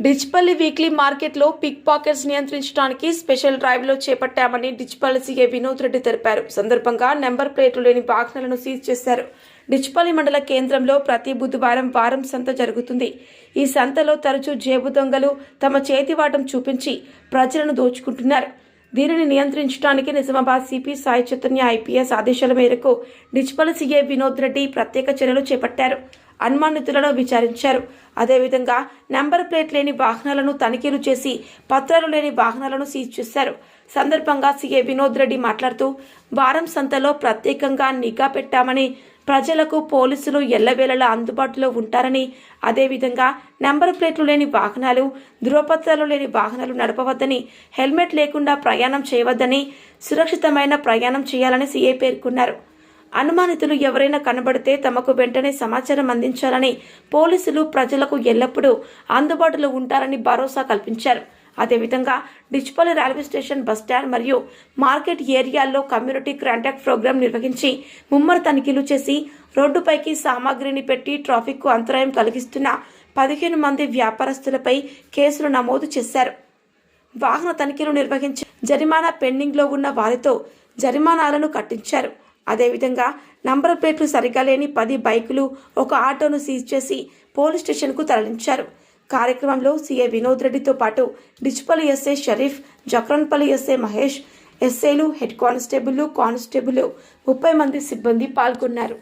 Dichpalli weekly మార్కెట్లో pick pockets నియంత్రించడానికి special డ్రైవ్లో చేపట్టామని డిచ్పల్లి సీఐ వినోద్ రెడ్డి తెలిపారు. సందర్భంగా నెంబర్ ప్లేట్లు లేని వాహనాలను సీజ్ చేశారు. డిచ్పల్లి మండల కేంద్రంలో ప్రతి బుధవారం వారం సంత జరుగుతుంది. ఈ సంతలో తరచూ జేబు దొంగలు తమ చేతివాటం చూపించి ప్రజలను దోచుకుంటున్నారు. దీనిని నియంత్రించడానికి నిజామాబాద్ సిపి సాయి చైతన్య ఐపీఎస్ ఆదేశాల మేరకు డిచ్పల్లి సీఐ వినోద్ రెడ్డి ప్రత్యేక చర్యలు చేపట్టారు. అనుమానితులను విచారించారు. అదేవిధంగా నెంబర్ ప్లేట్ లేని వాహనాలను తనిఖీలు చేసి పత్రాలు లేని వాహనాలను సీజ్ చేశారు. సందర్భంగా సీఐ వినోద్ రెడ్డి మాట్లాడుతూ వారం సంతలో ప్రత్యేకంగా నిఘా పెట్టామని, ప్రజలకు పోలీసులు ఎల్లవేళలా అందుబాటులో ఉంటారని, అదేవిధంగా నెంబర్ ప్లేట్లు లేని వాహనాలు, ధృవపత్రాలు లేని వాహనాలు నడపవద్దని, హెల్మెట్ లేకుండా ప్రయాణం చేయవద్దని, సురక్షితమైన ప్రయాణం చేయాలని సీఐ పేర్కొన్నారు. అనుమానితులు ఎవరైనా కనబడితే తమకు వెంటనే సమాచారం అందించాలని, పోలీసులు ప్రజలకు ఎల్లప్పుడూ అందుబాటులో ఉంటారని భరోసా కల్పించారు. అదేవిధంగా డిచ్పల్లి రైల్వే స్టేషన్, బస్టాండ్ మరియు మార్కెట్ ఏరియాల్లో కమ్యూనిటీ కాంటాక్ట్ ప్రోగ్రాం నిర్వహించి ముమ్మర తనిఖీలు చేసి రోడ్డుపైకి సామాగ్రిని పెట్టి ట్రాఫిక్కు అంతరాయం కలిగిస్తున్న 15 మంది వ్యాపారస్తులపై కేసులు నమోదు చేశారు. వాహన తనిఖీలు నిర్వహించి జరిమానా పెండింగ్లో ఉన్న వారితో జరిమానాలను కట్టించారు. అదేవిధంగా నంబర్ ప్లేట్లు సరిగా లేని 10 బైకులు, ఒక ఆటోను సీజ్ చేసి పోలీస్ స్టేషన్కు తరలించారు. కార్యక్రమంలో సీఐ వినోద్ రెడ్డితో పాటు డిచ్పల్లి ఎస్ఐ షరీఫ్, జక్రన్పల్లి ఎస్ఐ మహేష్, ఎస్ఐలు, హెడ్ కానిస్టేబుల్, 30 మంది సిబ్బంది పాల్గొన్నారు.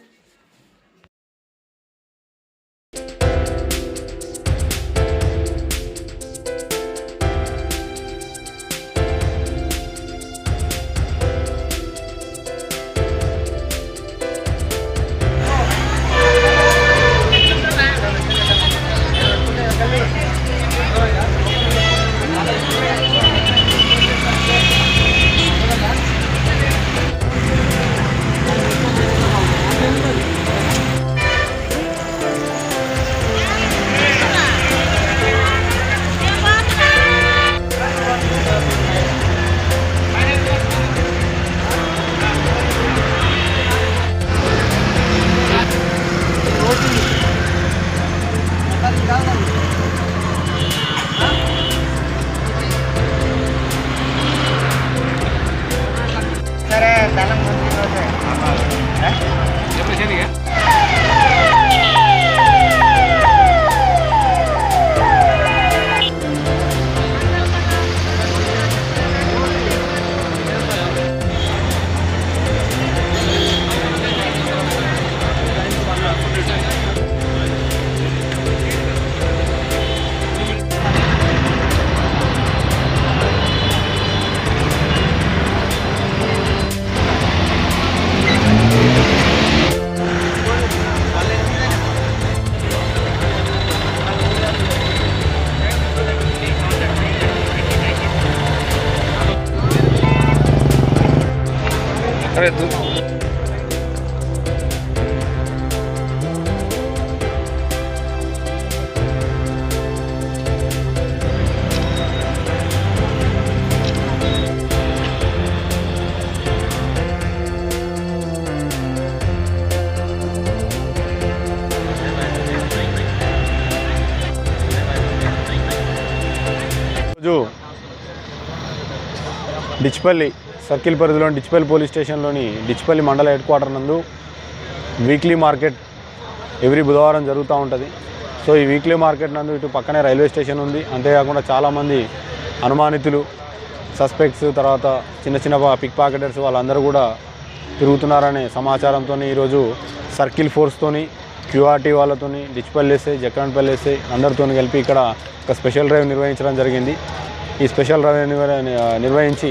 డిచ్పల్లి సర్కిల్ పరిధిలోని డిచ్పల్లి పోలీస్ స్టేషన్లోని డిచ్పల్లి మండల హెడ్ క్వార్టర్ నందు వీక్లీ మార్కెట్ ఎవ్రీ బుధవారం జరుగుతూ ఉంటుంది. సో ఈ వీక్లీ మార్కెట్ నందు ఇటు పక్కనే రైల్వే స్టేషన్ ఉంది. అంతేకాకుండా చాలామంది అనుమానితులు, సస్పెక్ట్స్, తర్వాత చిన్న పిక్ పాకెటర్స్ వాళ్ళందరూ కూడా తిరుగుతున్నారనే సమాచారంతో ఈరోజు సర్కిల్ ఫోర్స్తోని, క్యూఆర్టీ వాళ్ళతోని, డిచ్పల్లి ఎస్ఐ, జక్రన్పల్లి ఎస్ఐ అందరితో కలిపి ఇక్కడ ఒక స్పెషల్ డ్రైవ్ నిర్వహించడం జరిగింది. ఈ స్పెషల్ డ్రైవ్ నిర్వహించి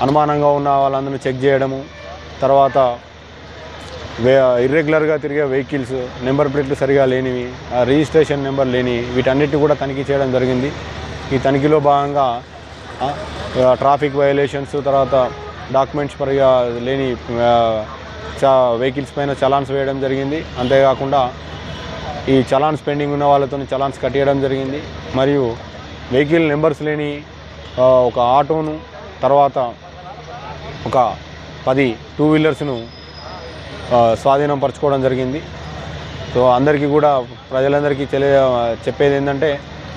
అనుమానంగా ఉన్న వాళ్ళందరినీ చెక్ చేయడము, తర్వాత ఇర్రెగ్యులర్గా తిరిగే వెహికల్స్, నెంబర్ ప్లేట్లు సరిగా లేనివి, రిజిస్ట్రేషన్ నెంబర్ లేని, వీటన్నిటిని కూడా తనిఖీ చేయడం జరిగింది. ఈ తనిఖీలో భాగంగా ట్రాఫిక్ వయలేషన్స్, తర్వాత డాక్యుమెంట్స్ పరిగా లేని వెహికల్స్ పైన చలాన్స్ వేయడం జరిగింది. అంతేకాకుండా ఈ చలాన్స్ పెండింగ్ ఉన్న వాళ్ళతో చలాన్స్ కట్టేయడం జరిగింది. మరియు వెహికల్ నెంబర్స్ లేని ఒక ఆటోను, తర్వాత ఒక 10 టూ వీలర్స్ను స్వాధీనం పరచుకోవడం జరిగింది. సో అందరికీ కూడా, ప్రజలందరికీ చెప్పేది ఏంటంటే,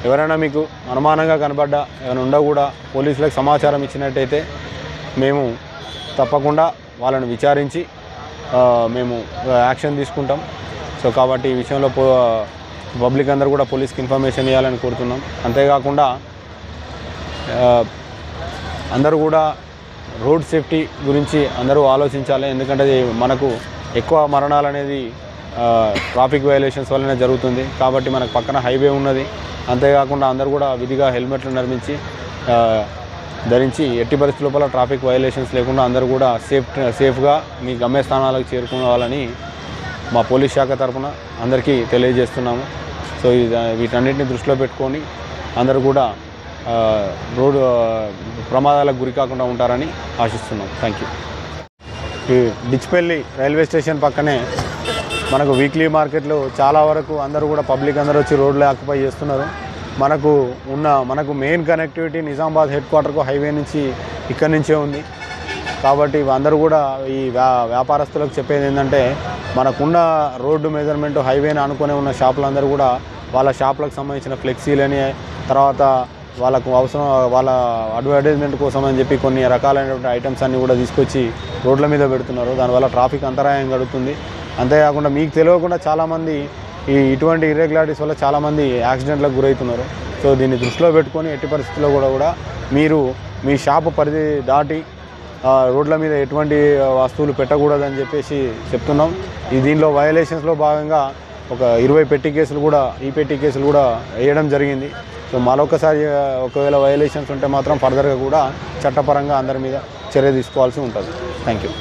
ఎవరైనా మీకు అనుమానంగా కనబడ్డా ఏమైనా ఉండా కూడా పోలీసులకు సమాచారం ఇచ్చినట్టయితే మేము తప్పకుండా వాళ్ళని విచారించి మేము యాక్షన్ తీసుకుంటాం. సో కాబట్టి ఈ విషయంలో పబ్లిక్ అందరూ కూడా పోలీస్కి ఇన్ఫర్మేషన్ ఇవ్వాలని కోరుతున్నాం. అంతేకాకుండా అందరూ కూడా రోడ్ సేఫ్టీ గురించి అందరూ ఆలోచించాలి. ఎందుకంటే మనకు ఎక్కువ మరణాలు అనేది ట్రాఫిక్ వయలేషన్స్ వల్లనే జరుగుతుంది. కాబట్టి మనకు పక్కన హైవే ఉన్నది. అంతేకాకుండా అందరూ కూడా విధిగా హెల్మెట్లు ధరించి ఎట్టి పరిస్థితుల లోపల ట్రాఫిక్ వయలేషన్స్ లేకుండా అందరూ కూడా సేఫ్గా మీ గమ్యస్థానాలకు చేరుకోవాలని మా పోలీస్ శాఖ తరఫున అందరికీ తెలియజేస్తున్నాము. సో వీటన్నిటిని దృష్టిలో పెట్టుకొని అందరూ కూడా రోడ్డు ప్రమాదాలకు గురి కాకుండా ఉంటారని ఆశిస్తున్నాం. Thank you. ఈ డిచ్పల్లి రైల్వే స్టేషన్ పక్కనే మనకు వీక్లీ మార్కెట్లో చాలా వరకు అందరూ కూడా పబ్లిక్ అందరూ వచ్చి రోడ్లు ఆక్యుపై చేస్తున్నారు. మనకు మెయిన్ కనెక్టివిటీ నిజామాబాద్ హెడ్ క్వార్టర్కు హైవే నుంచి ఇక్కడి నుంచే ఉంది. కాబట్టి అందరూ కూడా ఈ వ్యాపారస్తులకు చెప్పేది ఏంటంటే మనకున్న రోడ్డు మెజర్మెంట్ హైవేని అనుకునే ఉన్న షాపులందరూ కూడా వాళ్ళ షాపులకు సంబంధించిన ఫ్లెక్సీలని తర్వాత వాళ్ళకు అవసరం వాళ్ళ అడ్వర్టైజ్మెంట్ కోసం అని చెప్పి కొన్ని రకాలైనటువంటి ఐటమ్స్ అన్నీ కూడా తీసుకొచ్చి రోడ్ల మీద పెడుతున్నారు. దానివల్ల ట్రాఫిక్ అంతరాయం గడుపుతుంది. అంతేకాకుండా మీకు తెలియకుండా చాలామంది ఇటువంటి ఇర్రెగ్యులారిటీస్ వల్ల చాలామంది యాక్సిడెంట్లకు గురవుతున్నారు. సో దీన్ని దృష్టిలో పెట్టుకొని ఎట్టి పరిస్థితుల్లో కూడా మీరు మీ షాపు పరిధి దాటి రోడ్ల మీద ఎటువంటి వస్తువులు పెట్టకూడదని చెప్పేసి చెప్తున్నాం. దీనిలో వయలేషన్స్లో భాగంగా ఒక 20 పెట్టి కేసులు కూడా వేయడం జరిగింది. సో మరొకసారి ఒకవేళ వయలేషన్స్ ఉంటే మాత్రం ఫర్దర్గా కూడా చట్టపరంగా అందరి మీద చర్య తీసుకోవాల్సి ఉంటుంది. Thank you.